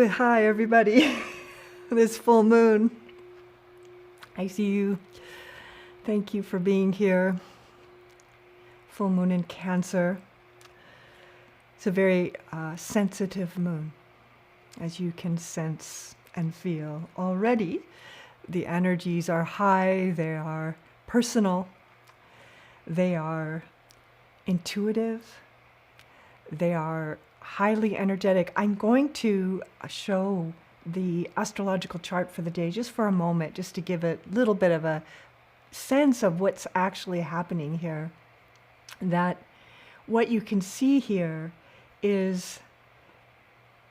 Hi, everybody. This full moon. I see you. Thank you for being here. Full moon in Cancer. It's a very sensitive moon, as you can sense and feel already. The energies are high, they are personal, they are intuitive, they are highly energetic. I'm going to show the astrological chart for the day just for a moment, just to give a little bit of a sense of what's actually happening here. That what you can see here is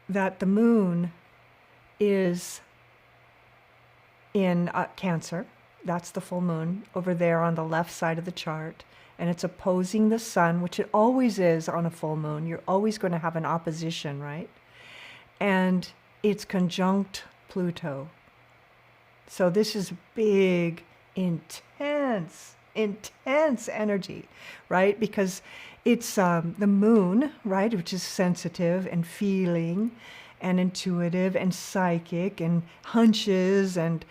that the moon is in Cancer. That's the full moon over there on the left side of the chart. And it's opposing the sun, which it always is on a full moon. You're always going to have an opposition, right? And it's conjunct Pluto. So this is big, intense energy, right? Because it's the moon, right, which is sensitive and feeling and intuitive and psychic and hunches and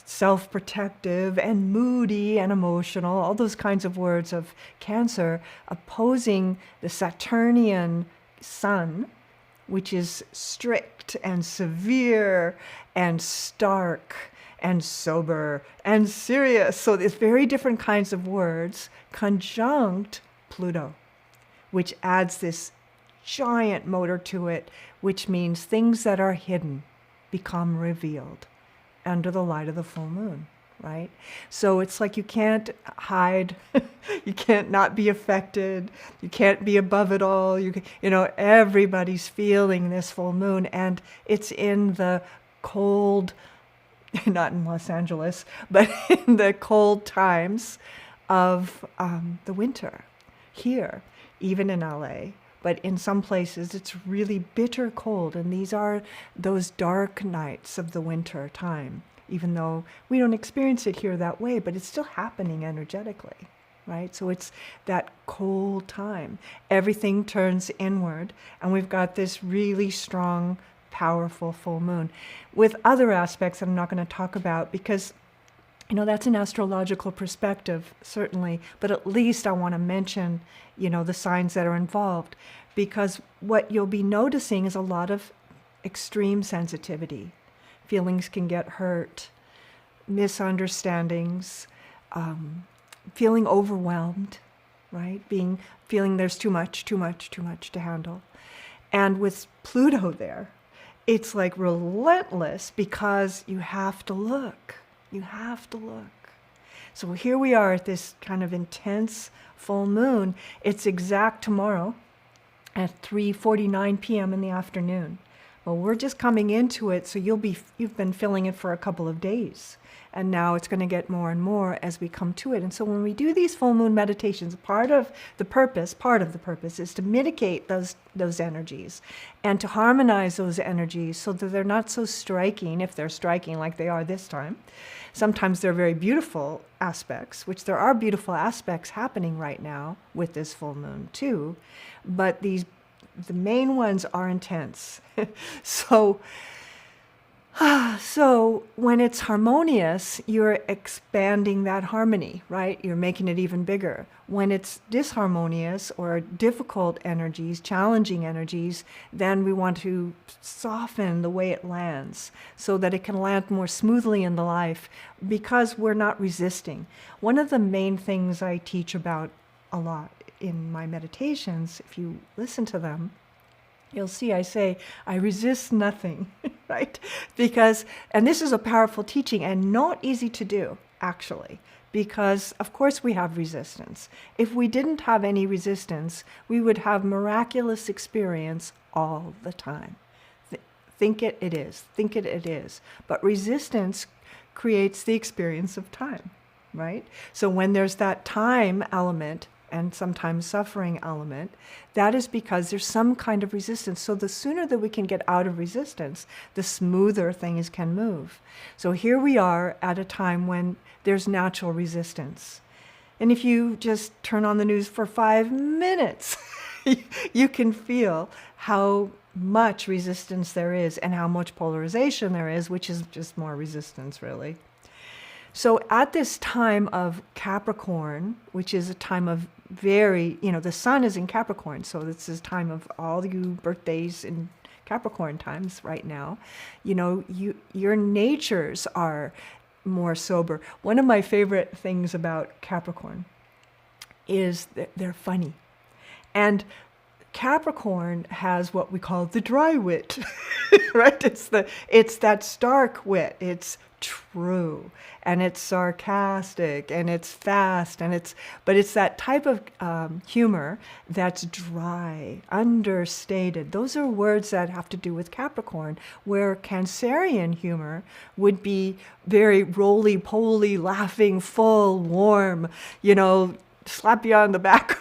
self-protective and moody and emotional, all those kinds of words of Cancer, opposing the Saturnian sun, which is strict and severe and stark and sober and serious. So there's very different kinds of words, conjunct Pluto, which adds this giant motor to it, which means things that are hidden become revealed under the light of the full moon, right? So it's like you can't hide, you can't not be affected, you can't be above it all. Everybody's feeling this full moon, and it's in the cold, not in Los Angeles, but in the cold times of the winter here, even in LA. But in some places, it's really bitter cold. And these are those dark nights of the winter time, even though we don't experience it here that way, but it's still happening energetically, right? So it's that cold time. Everything turns inward. And we've got this really strong, powerful full moon with other aspects that I'm not going to talk about because that's an astrological perspective, certainly, but at least I want to mention, the signs that are involved, because what you'll be noticing is a lot of extreme sensitivity. Feelings can get hurt, misunderstandings, feeling overwhelmed, right? Feeling there's too much to handle. And with Pluto there, it's like relentless because you have to look. You have to look. So here we are at this kind of intense full moon. It's exact tomorrow at 3:49 p.m. in the afternoon. Well, we're just coming into it, so you've been feeling it for a couple of days. And now it's going to get more and more as we come to it. And so when we do these full moon meditations, part of the purpose is to mitigate those energies and to harmonize those energies so that they're not so striking, if they're striking like they are this time. Sometimes they're very beautiful aspects, which there are beautiful aspects happening right now with this full moon too. But the main ones are intense. So when it's harmonious, you're expanding that harmony, right? You're making it even bigger. When it's disharmonious or difficult energies, challenging energies, then we want to soften the way it lands so that it can land more smoothly in the life because we're not resisting. One of the main things I teach about a lot in my meditations, if you listen to them, you'll see I say, I resist nothing, right? And this is a powerful teaching and not easy to do, actually, because of course we have resistance. If we didn't have any resistance, we would have miraculous experience all the time. Think it is. But resistance creates the experience of time, right? So when there's that time element, and sometimes suffering element, that is because there's some kind of resistance. So the sooner that we can get out of resistance, the smoother things can move. So here we are at a time when there's natural resistance. And if you just turn on the news for 5 minutes, you can feel how much resistance there is and how much polarization there is, which is just more resistance, really. So at this time of Capricorn, which is a time of the sun is in Capricorn, so this is time of all you birthdays in Capricorn times right now. Your natures are more sober. One of my favorite things about Capricorn is that they're funny. And Capricorn has what we call the dry wit, right? It's that stark wit. It's true, and it's sarcastic, and it's fast, but it's that type of humor that's dry, understated. Those are words that have to do with Capricorn, where Cancerian humor would be very roly-poly, laughing, full, warm, slap you on the back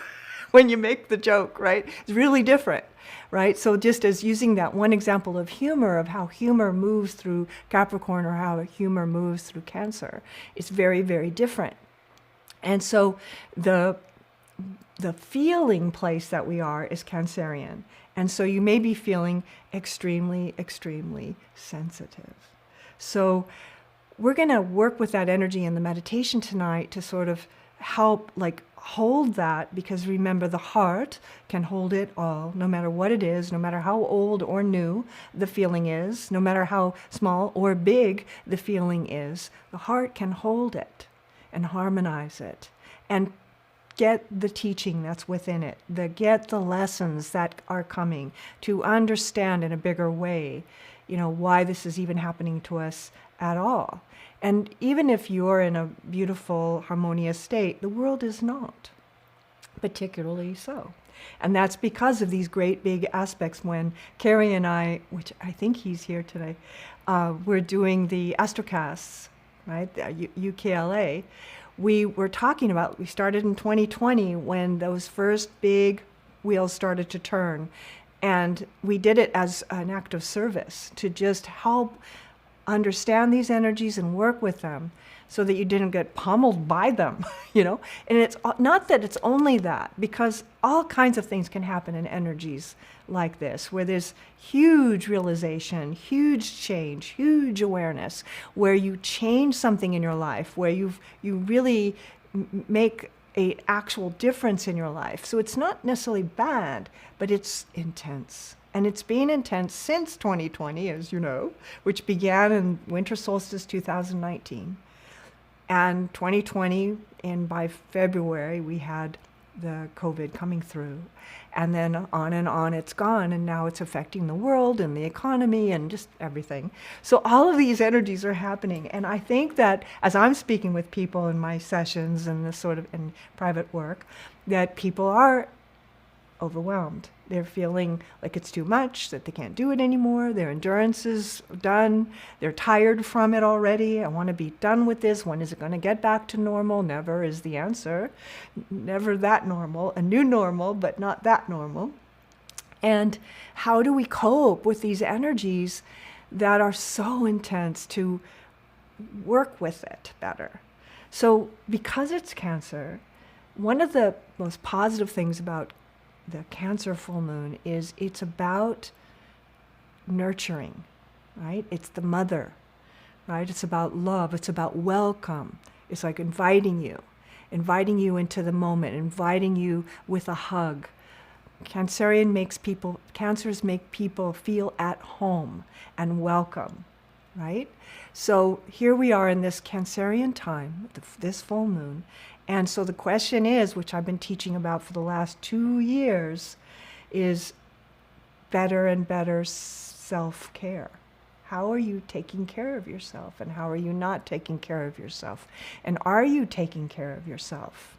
when you make the joke, right? It's really different, right? So just as using that one example of humor, of how humor moves through Capricorn or how humor moves through Cancer, it's very, very different. And so the feeling place that we are is Cancerian. And so you may be feeling extremely, extremely sensitive. So we're going to work with that energy in the meditation tonight to sort of help hold that, because remember, the heart can hold it all, no matter what it is, no matter how old or new the feeling is, no matter how small or big the feeling is. The heart can hold it and harmonize it and get the teaching that's within it, get the lessons that are coming, to understand in a bigger way, why this is even happening to us at all. And even if you're in a beautiful, harmonious state, the world is not particularly so. And that's because of these great big aspects. When Carrie and I, which I think he's here today, we're doing the Astrocasts, right, the UKLA, we were talking about, we started in 2020 when those first big wheels started to turn. And we did it as an act of service to just help understand these energies and work with them so that you didn't get pummeled by them, And it's not that it's only that, because all kinds of things can happen in energies like this, where there's huge realization, huge change, huge awareness, where you change something in your life, where you really make an actual difference in your life. So it's not necessarily bad, but it's intense. And it's been intense since 2020, as you know, which began in winter solstice 2019. And 2020, and by February, we had the COVID coming through. And then on it's gone, and now it's affecting the world and the economy and just everything. So all of these energies are happening. And I think that as I'm speaking with people in my sessions and this sort of in private work, that people are overwhelmed. They're feeling like it's too much, that they can't do it anymore. Their endurance is done. They're tired from it already. I want to be done with this. When is it going to get back to normal? Never is the answer. Never that normal. A new normal, but not that normal. And how do we cope with these energies that are so intense to work with it better? So because it's Cancer, one of the most positive things about the Cancer full moon is it's about nurturing, right? It's the mother, right? It's about love. It's about welcome. It's like inviting you into the moment, inviting you with a hug. Cancers make people feel at home and welcome, right? So here we are in this Cancerian time, this full moon. And so the question is, which I've been teaching about for the last 2 years, is better and better self-care. How are you taking care of yourself, and how are you not taking care of yourself? And are you taking care of yourself?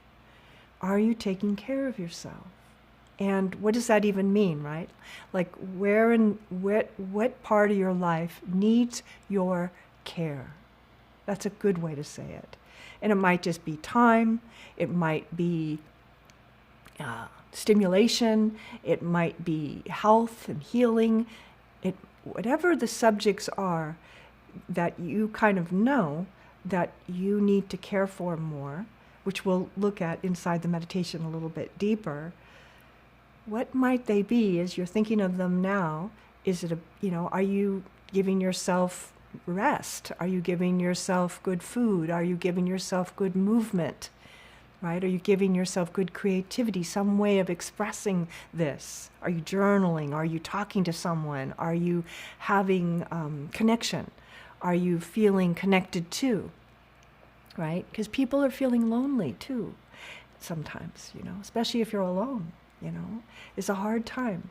Are you taking care of yourself? And what does that even mean, right? Like what part of your life needs your care? That's a good way to say it. And it might just be time, it might be stimulation, it might be health and healing, whatever the subjects are that you kind of know that you need to care for more, which we'll look at inside the meditation a little bit deeper. what might they be as you're thinking of them now? Is it are you giving yourself rest? Are you giving yourself good food? Are you giving yourself good movement? Right? Are you giving yourself good creativity, some way of expressing this? Are you journaling? Are you talking to someone? Are you having connection? Are you feeling connected to? Right? Because people are feeling lonely too sometimes, especially if you're alone, it's a hard time.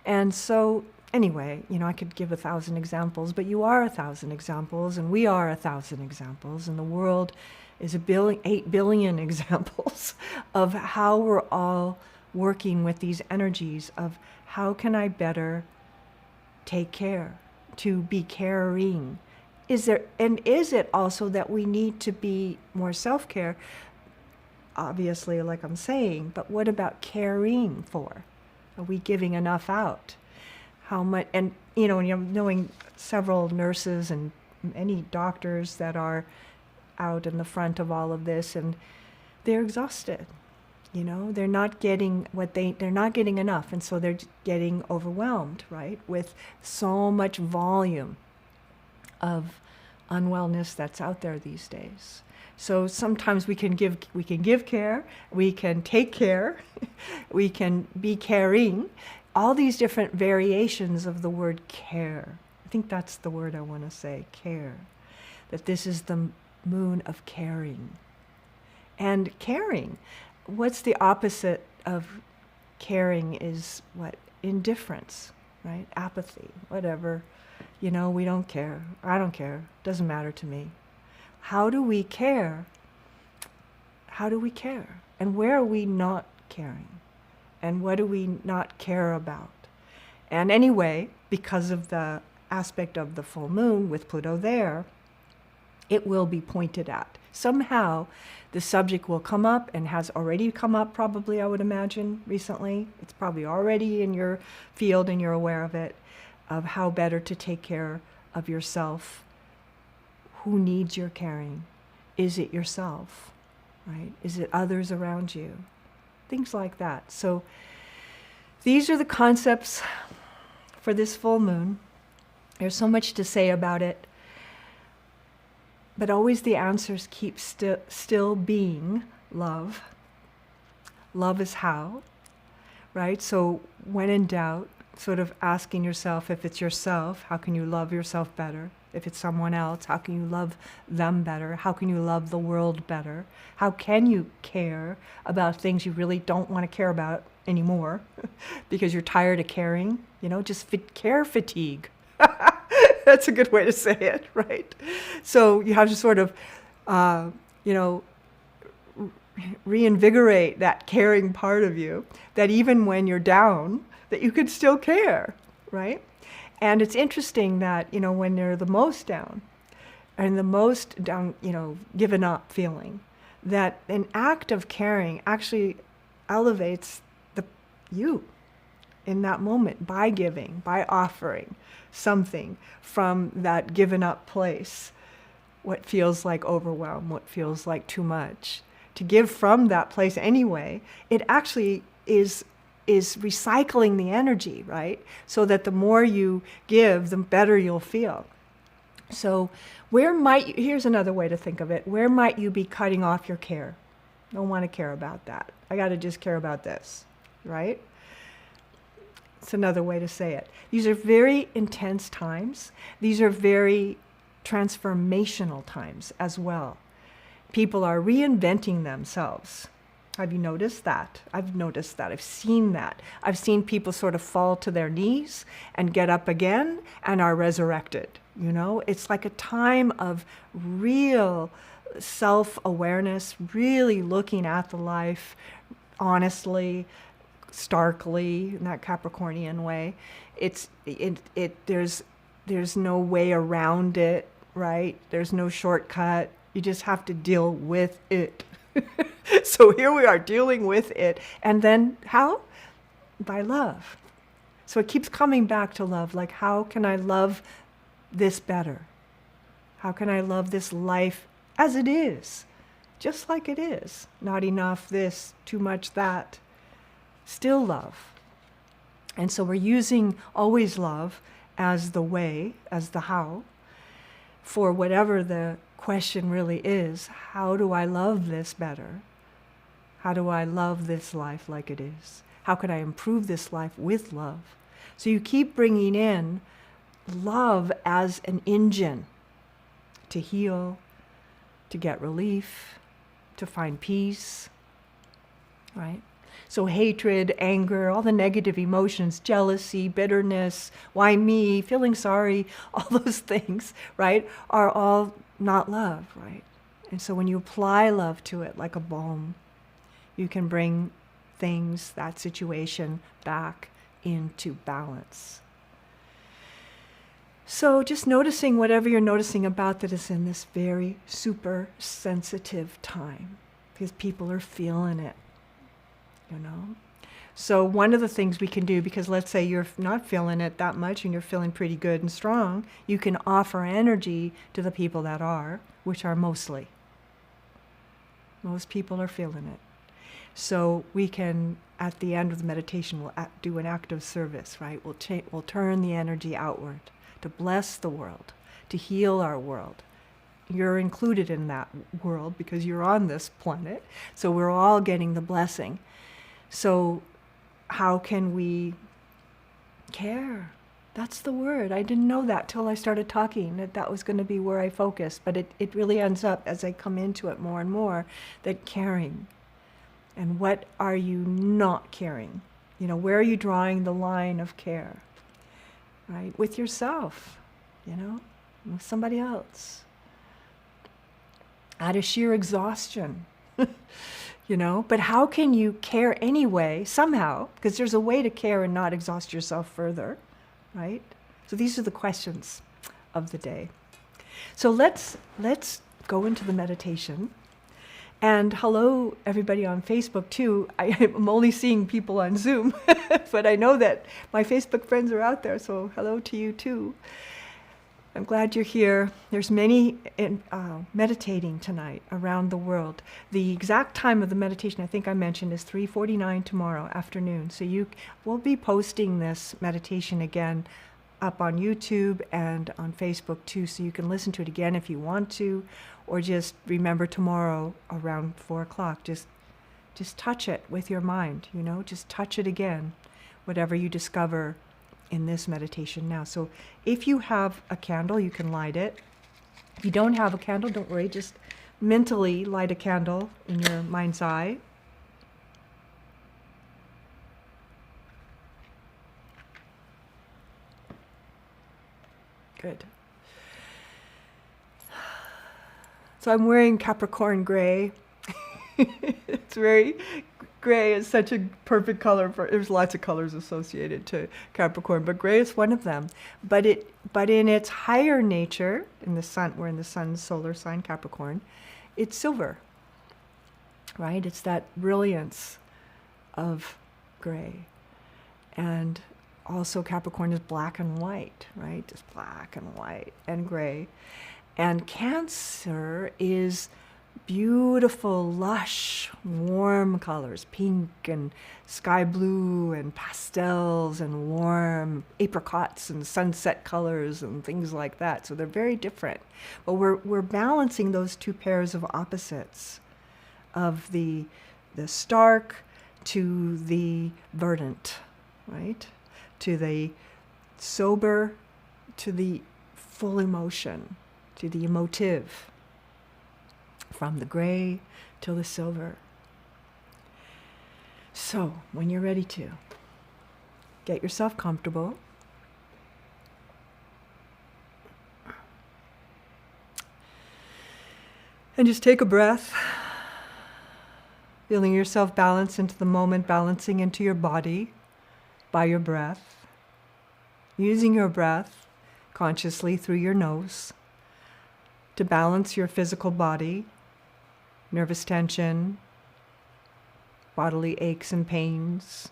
And so anyway, I could give 1,000 examples, but you are 1,000 examples, and we are 1,000 examples, and the world is 8 billion examples of how we're all working with these energies of how can I better take care, to be caring. Is it also that we need to be more self-care? Obviously, like I'm saying, but what about caring for? Are we giving enough out? How much? And knowing several nurses and many doctors that are out in the front of all of this, and they're exhausted. They're not getting they're not getting enough, and so they're getting overwhelmed, right, with so much volume of unwellness that's out there these days. So sometimes we can give care, we can take care, we can be caring, all these different variations of the word care. I think that's the word I want to say, care. That this is the moon of caring. And caring, what's the opposite of caring is what? Indifference, right? Apathy, whatever. We don't care. I don't care. Doesn't matter to me. How do we care? How do we care? And where are we not caring? And what do we not care about? And anyway, because of the aspect of the full moon with Pluto there, it will be pointed at. Somehow the subject will come up, and has already come up probably, I would imagine, recently. It's probably already in your field and you're aware of it, of how better to take care of yourself. Who needs your caring? Is it yourself, right? Is it others around you? Things like that. So these are the concepts for this full moon. There's so much to say about it, but always the answers keep still being love. Love is how, right? So when in doubt, sort of asking yourself, if it's yourself, how can you love yourself better? If it's someone else, how can you love them better? How can you love the world better? How can you care about things you really don't want to care about anymore because you're tired of caring? Just care fatigue. That's a good way to say it, right? So you have to sort of, reinvigorate that caring part of you, that even when you're down, that you could still care, right? And it's interesting that, when you're the most down, and the most down, given up feeling, that an act of caring actually elevates you in that moment by giving, by offering something from that given up place, what feels like overwhelm, what feels like too much. To give from that place anyway, it actually is recycling the energy, right? So that the more you give, the better you'll feel. So here's another way to think of it. Where might you be cutting off your care? Don't want to care about that. I got to just care about this, right? It's another way to say it. These are very intense times. These are very transformational times as well. People are reinventing themselves. Have you noticed that? I've noticed that. I've seen that. I've seen people sort of fall to their knees and get up again and are resurrected. It's like a time of real self-awareness, really looking at the life honestly, starkly, in that Capricornian way. There's no way around it, right? There's no shortcut. You just have to deal with it. So here we are dealing with it. And then how? By love. So it keeps coming back to love. Like, how can I love this better? How can I love this life as it is? Just like it is. Not enough this, too much that. Still love. And so we're using always love as the way, as the how, for whatever the question really is. How do I love this better? How do I love this life like it is? How can I improve this life with love? So you keep bringing in love as an engine to heal, to get relief, to find peace, right? So hatred, anger, all the negative emotions, jealousy, bitterness, why me, feeling sorry, all those things, right, are all not love, right? And so when you apply love to it like a balm, you can bring things, that situation, back into balance. So just noticing whatever you're noticing about that is in this very super sensitive time, because people are feeling it. You know? So one of the things we can do, because let's say you're not feeling it that much and you're feeling pretty good and strong, you can offer energy to the people that are, which are mostly. Most people are feeling it. So we can, at the end of the meditation, we'll do an act of service, right? We'll turn the energy outward to bless the world, to heal our world. You're included in that world because you're on this planet. So we're all getting the blessing. So how can we care? That's the word. I didn't know that till I started talking, that was going to be where I focused. But it really ends up, as I come into it more and more, that caring. And what are you not caring? You know, where are you drawing the line of care? Right? With yourself, you know, with somebody else. Out of sheer exhaustion. You know, but how can you care anyway, somehow, because there's a way to care and not exhaust yourself further, right? So these are the questions of the day. So let's go into the meditation. And hello, everybody on Facebook too. I'm only seeing people on Zoom, but I know that my Facebook friends are out there, so hello to you too. I'm glad you're here. There's many meditating tonight around the world. The exact time of the meditation, I think I mentioned, is 3:49 tomorrow afternoon. So we'll be posting this meditation again up on YouTube and on Facebook too, so you can listen to it again if you want to, or just remember tomorrow around 4 o'clock. Just touch it with your mind, you know, just touch it again, whatever you discover in this meditation now. So if you have a candle, you can light it. If you don't have a candle, don't worry, just mentally light a candle in your mind's eye. Good. So I'm wearing Capricorn gray. It's very gray is such a perfect color there's lots of colors associated to Capricorn, but gray is one of them. But in its higher nature, in the sun, we're in the sun's solar sign Capricorn, it's silver. Right? It's that brilliance of gray. And also Capricorn is black and white, right? Just black and white and gray. And Cancer is beautiful, lush, warm colors, pink and sky blue and pastels and warm apricots and sunset colors and things like that. So they're very different. But we're balancing those two pairs of opposites, of the stark to the verdant, right? To the sober, to the full emotion, to the emotive. From the gray till the silver. So, when you're ready to, get yourself comfortable. And just take a breath, feeling yourself balance into the moment, balancing into your body by your breath. Using your breath consciously through your nose to balance your physical body, nervous tension, bodily aches and pains,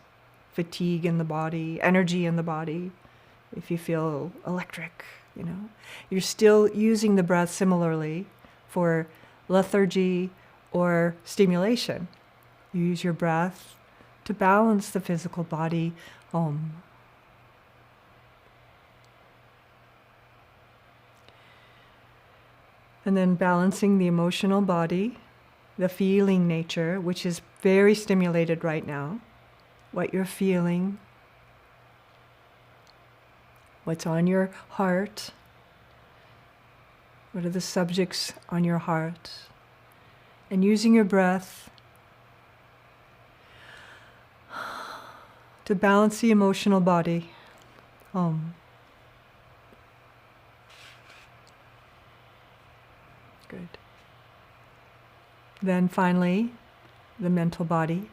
fatigue in the body, energy in the body. If you feel electric, you know, you're still using the breath similarly for lethargy or stimulation. You use your breath to balance the physical body. Om, And then balancing the emotional body, the feeling nature, which is very stimulated right now. What you're feeling, what's on your heart, what are the subjects on your heart, and using your breath to balance the emotional body. Good. Then finally, the mental body.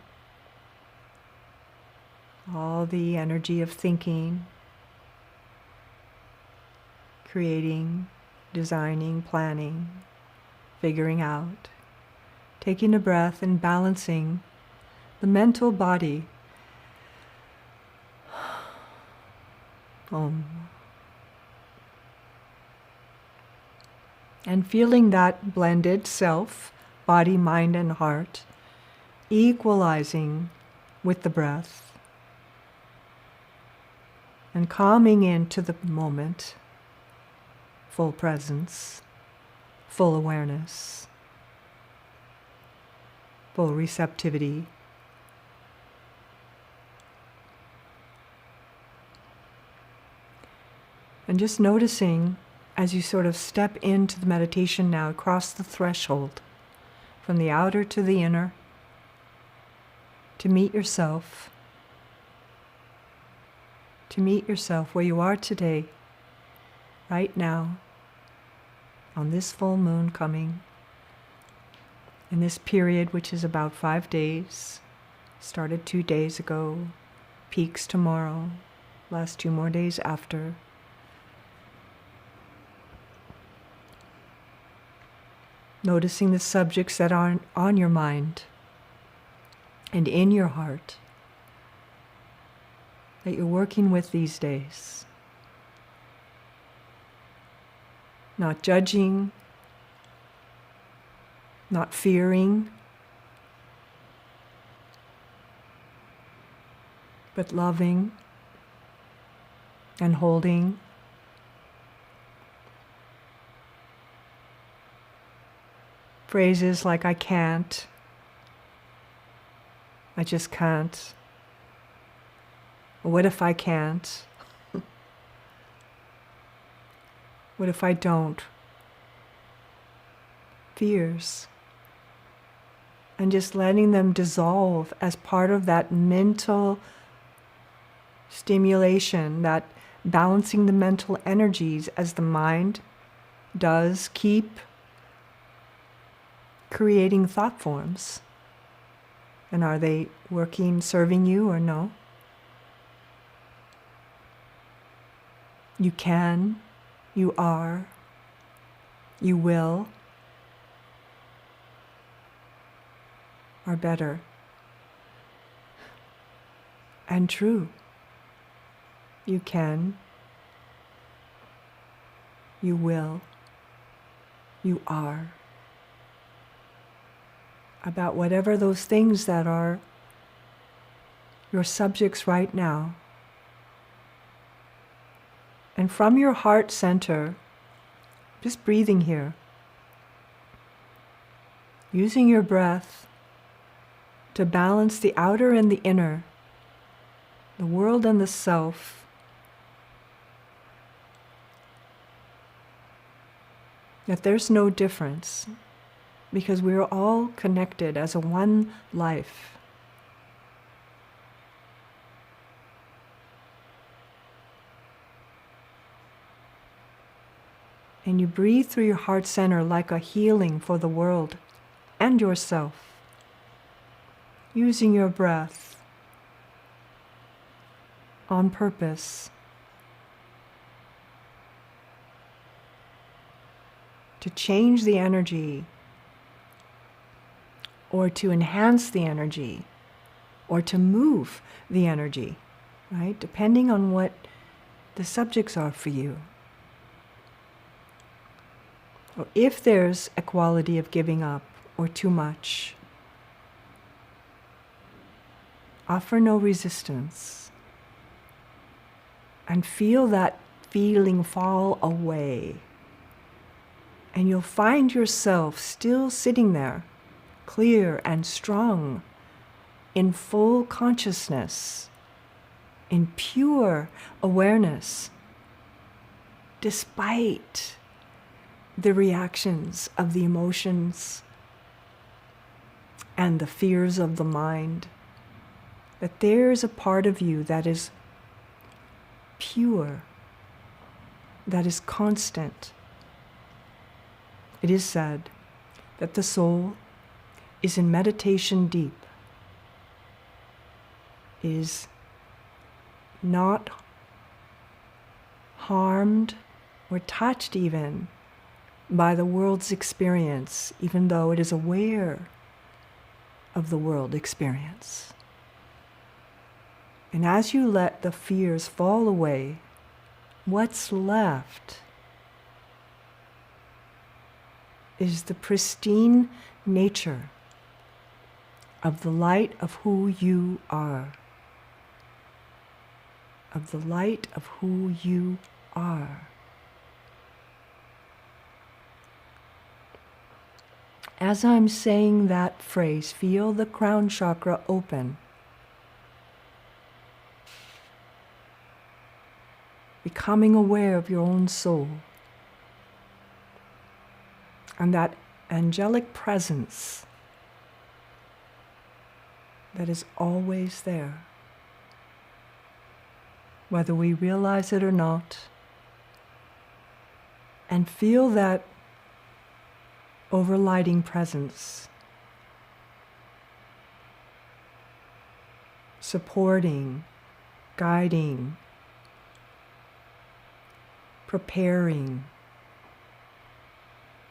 All the energy of thinking, creating, designing, planning, figuring out, taking a breath and balancing the mental body. And feeling that blended self, body, mind, and heart, equalizing with the breath. And calming into the moment, full presence, full awareness, full receptivity. And just noticing as you sort of step into the meditation now, across the threshold, from the outer to the inner, to meet yourself where you are today, right now, on this full moon coming, in this period which is about 5 days, started 2 days ago, peaks tomorrow, last 2 more days after. Noticing the subjects that are on your mind and in your heart that you're working with these days. Not judging, not fearing, but loving and holding. Phrases like I can't, I just can't, or what if I can't? What if I don't? Fears. And just letting them dissolve as part of that mental stimulation, that balancing the mental energies as the mind does keep creating thought forms. And are they working, serving you or no? You can, you are, you will, are better and true. You can, you will, you are. About whatever those things that are your subjects right now. And from your heart center, just breathing here, using your breath to balance the outer and the inner, the world and the self, that there's no difference because we are all connected as a one life. And you breathe through your heart center like a healing for the world and yourself, using your breath on purpose to change the energy or to enhance the energy or to move the energy, right? Depending on what the subjects are for you. Or if there's a quality of giving up or too much, offer no resistance and feel that feeling fall away And you'll find yourself still sitting there, clear and strong, in full consciousness, in pure awareness, despite the reactions of the emotions and the fears of the mind. That there's a part of you that is pure, that is constant. It is said that the soul is in meditation deep, is not harmed or touched even by the world's experience, even though it is aware of the world experience. And as you let the fears fall away, what's left is the pristine nature of the light of who you are. Of the light of who you are. As I'm saying that phrase, feel the crown chakra open. Becoming aware of your own soul. And that angelic presence that is always there, whether we realize it or not, and feel that overlighting presence, supporting, guiding, preparing,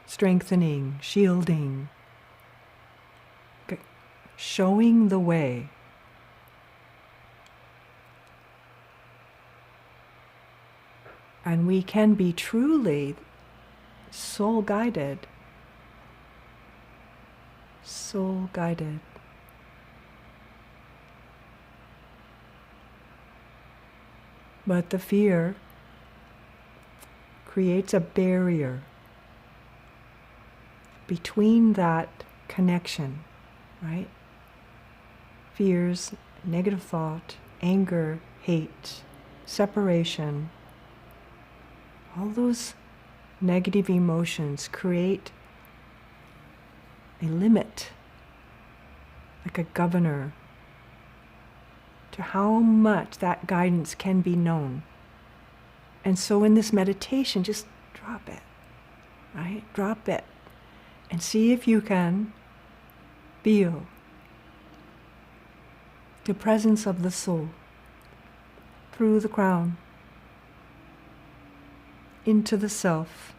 strengthening, shielding, showing the way. And we can be truly soul-guided. Soul-guided. But the fear creates a barrier between that connection, right? Fears, negative thought, anger, hate, separation, all those negative emotions create a limit, like a governor, to how much that guidance can be known. And so in this meditation, just drop it, right? Drop it. And see if you can feel the presence of the soul through the crown, into the self,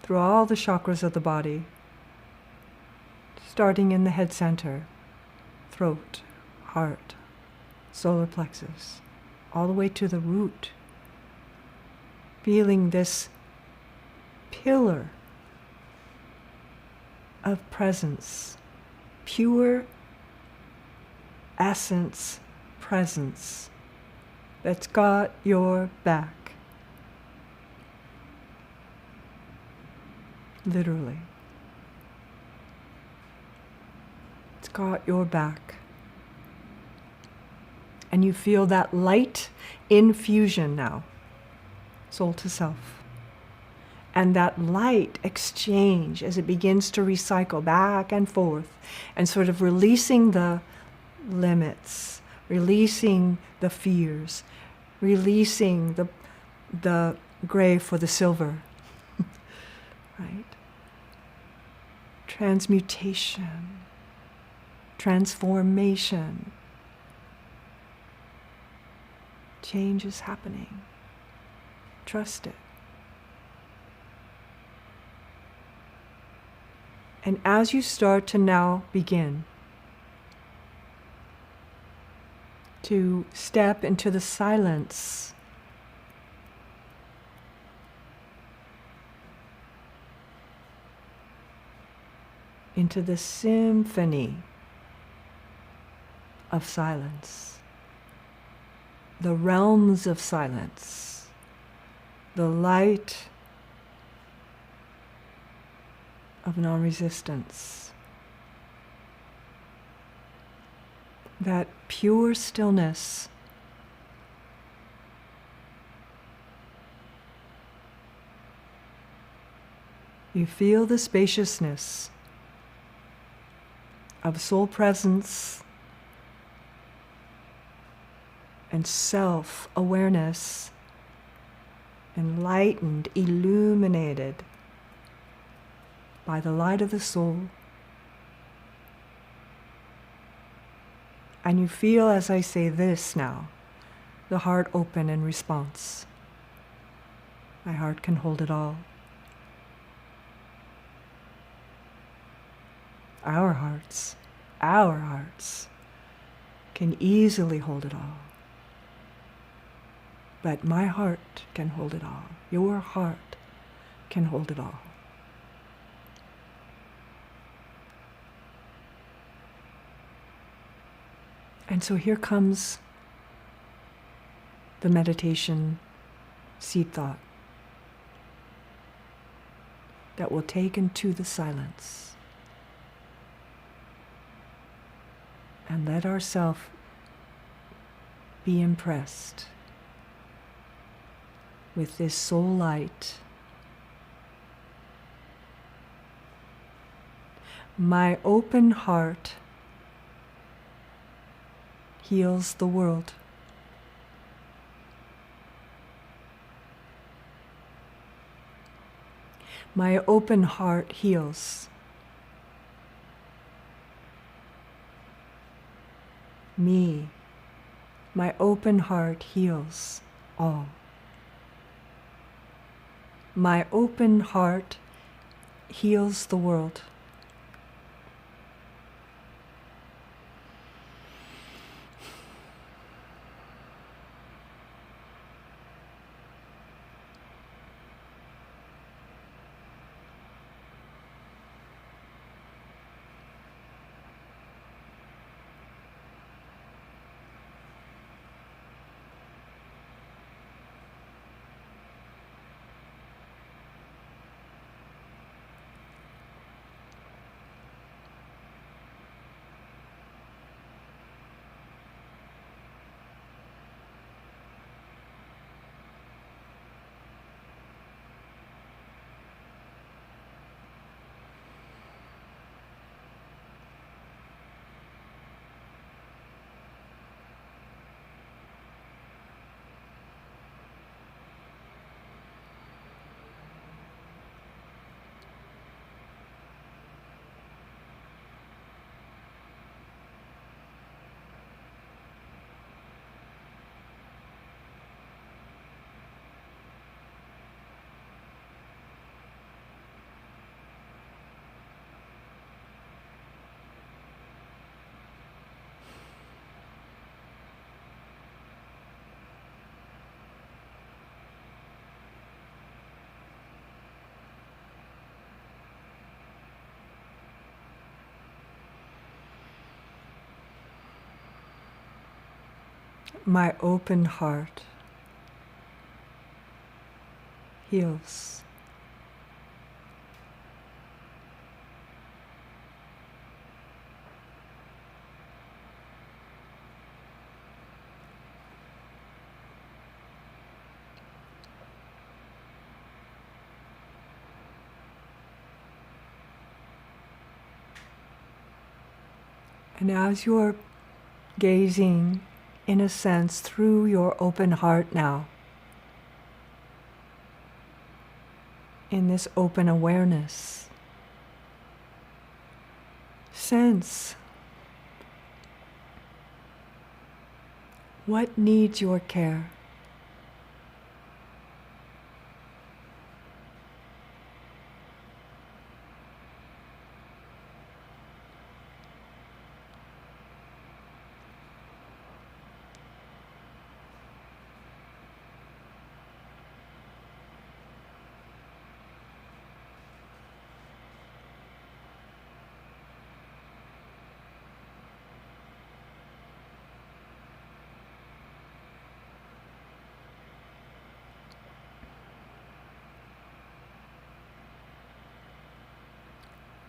through all the chakras of the body, starting in the head center, throat, heart, solar plexus, all the way to the root, feeling this pillar of presence, pure essence presence that's got your back. Literally. It's got your back. And you feel that light infusion now, soul to self. And that light exchange as it begins to recycle back and forth and sort of releasing the limits, releasing the fears, releasing the gray for the silver, right? Transmutation, transformation. Change is happening. Trust it. And as you start to now begin to step into the silence, into the symphony of silence, the realms of silence, the light of non-resistance. That pure stillness you feel the spaciousness of soul presence and self-awareness, enlightened, illuminated by the light of the soul. And you feel, as I say this now, the heart open in response. My heart can hold it all. Our hearts can easily hold it all. But my heart can hold it all. Your heart can hold it all. And so here comes the meditation seed thought that will take into the silence and let ourselves be impressed with this soul light. My open heart heals the world. My open heart heals me. My open heart heals all. My open heart heals the world. My open heart heals. And as you're gazing, in a sense, through your open heart now, in this open awareness, sense what needs your care.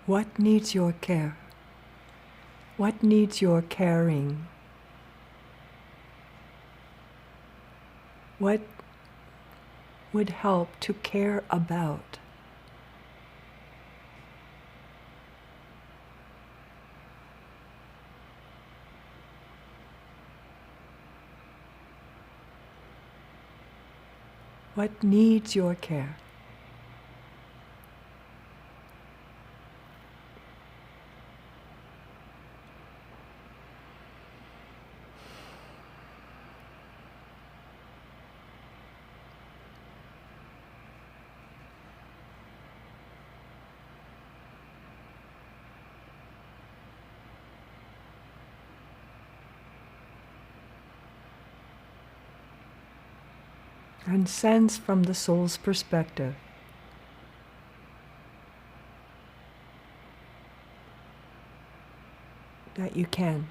What needs your care? What needs your caring? What would help to care about? What needs your care? And sense from the soul's perspective that you can,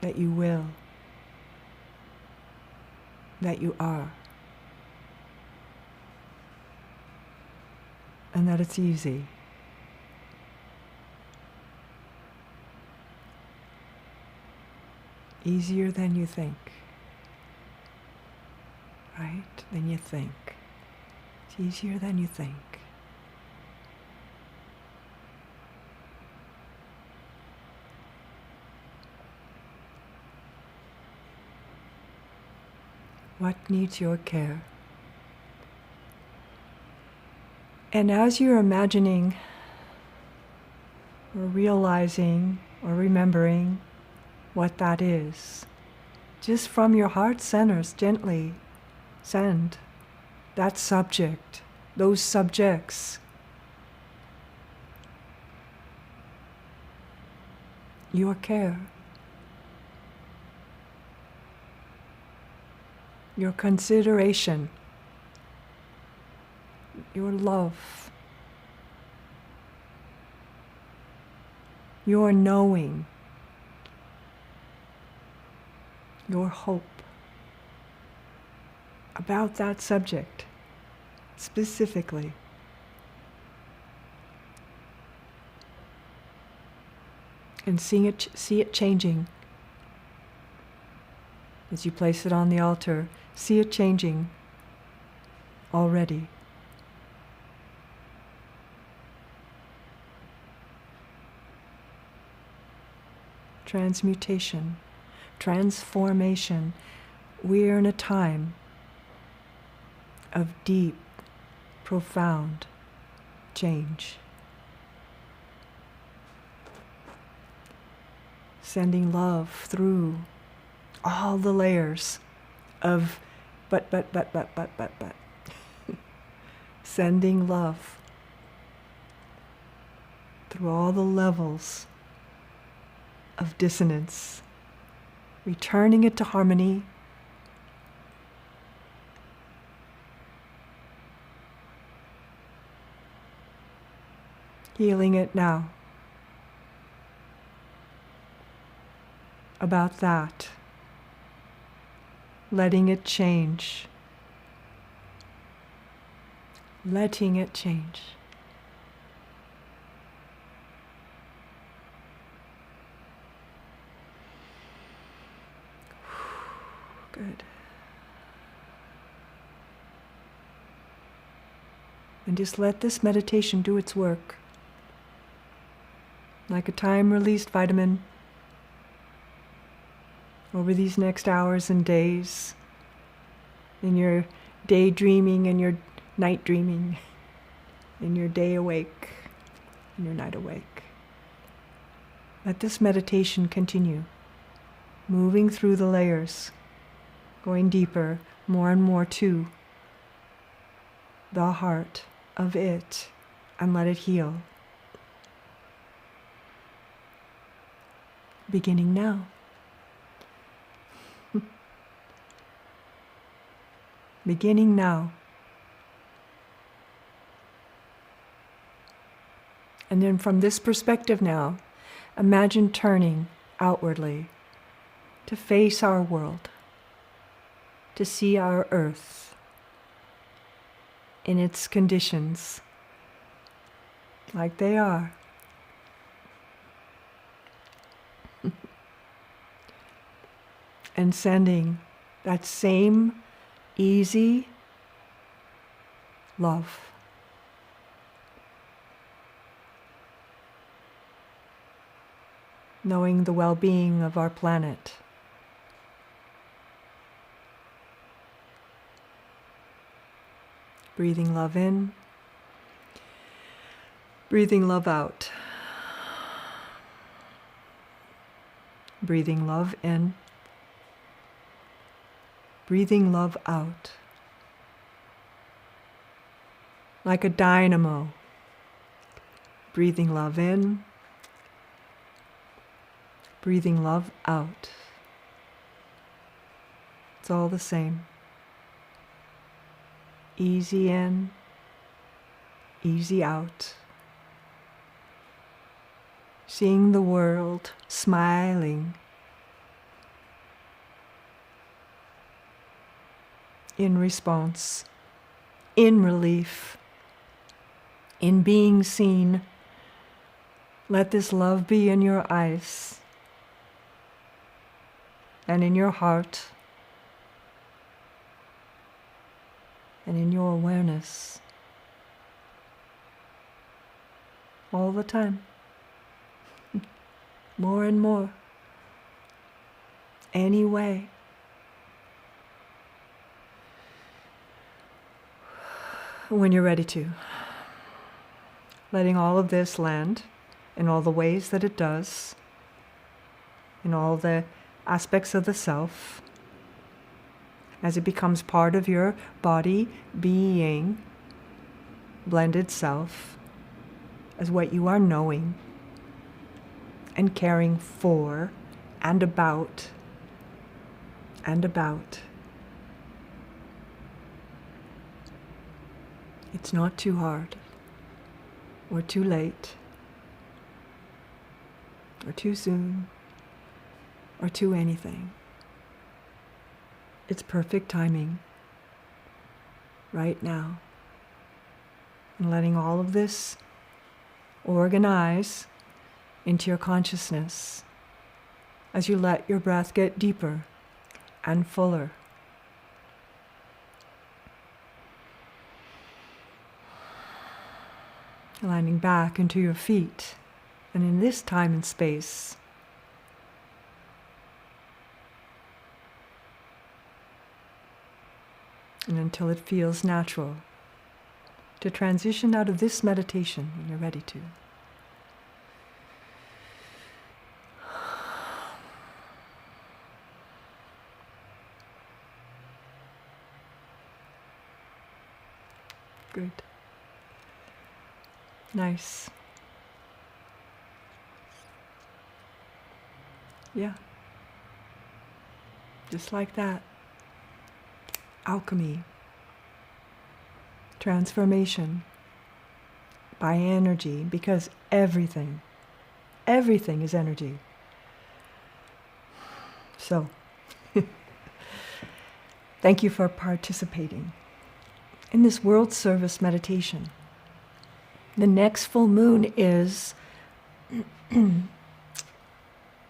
that you will, that you are, and that it's easy. Easier than you think. Right? Than you think. It's easier than you think. What needs your care? And as you're imagining or realizing or remembering what that is, just from your heart centers gently send that subject, those subjects, your care, your consideration, your love, your knowing, your hope about that subject specifically. And see it changing. As you place it on the altar, see it changing already. Transmutation, transformation. We're in a time of deep, profound change. Sending love through all the layers of but. Sending love through all the levels of dissonance, returning it to harmony, healing it now. About that, letting it change, letting it change. Good. And just let this meditation do its work. Like a time-released vitamin over these next hours and days, in your daydreaming and your night dreaming, in your day awake and your night awake. Let this meditation continue, moving through the layers, going deeper, more and more to the heart of it, and let it heal. Beginning now. Beginning now. And then from this perspective now, imagine turning outwardly to face our world, to see our earth in its conditions, like they are. And sending that same easy love. Knowing the well-being of our planet. Breathing love in, breathing love out. Breathing love in, breathing love out. Like a dynamo. Breathing love in, breathing love out. It's all the same. Easy in, easy out. Seeing the world smiling in response, in relief, in being seen. Let this love be in your eyes and in your heart and in your awareness all the time. More and more. Anyway. When you're ready to. Letting all of this land in all the ways that it does, in all the aspects of the self, as it becomes part of your body, being, blended self, as what you are knowing and caring for and about. It's not too hard or too late or too soon or too anything. It's perfect timing right now. And letting all of this organize into your consciousness as you let your breath get deeper and fuller. Landing back into your feet, and in this time and space, and until it feels natural to transition out of this meditation when you're ready to. Good. Nice. Yeah. Just like that. Alchemy. Transformation. By energy, because everything is energy. So, thank you for participating in this world service meditation. The next full moon is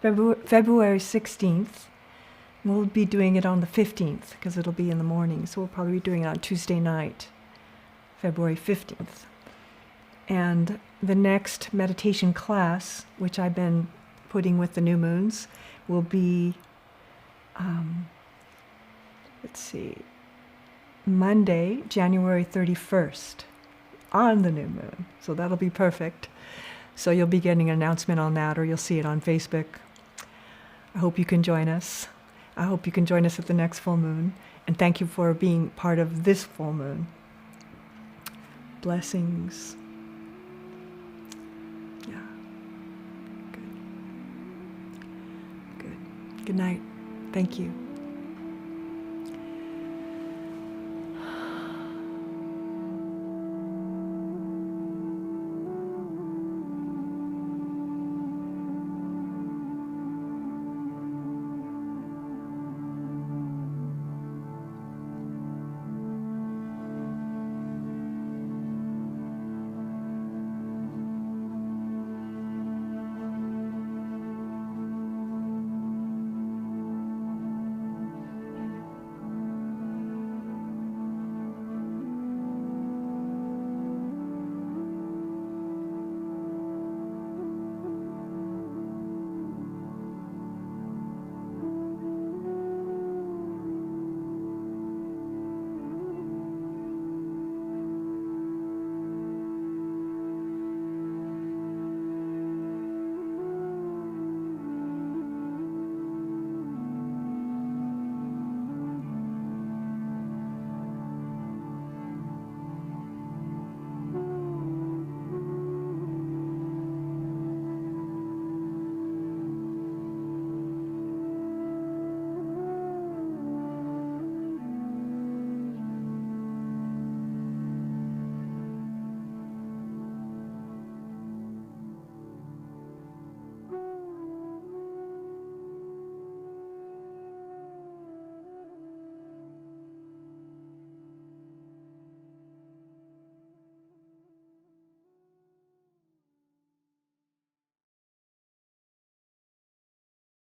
February 16th. We'll be doing it on the 15th because it'll be in the morning. So we'll probably be doing it on Tuesday night, February 15th. And the next meditation class, which I've been putting with the new moons, will be, Monday, January 31st, on the new moon. So that'll be perfect. So you'll be getting an announcement on that, or you'll see it on Facebook. I hope you can join us. I hope you can join us at the next full moon. And thank you for being part of this full moon. Blessings. Yeah. Good. Good. Good night. Thank you.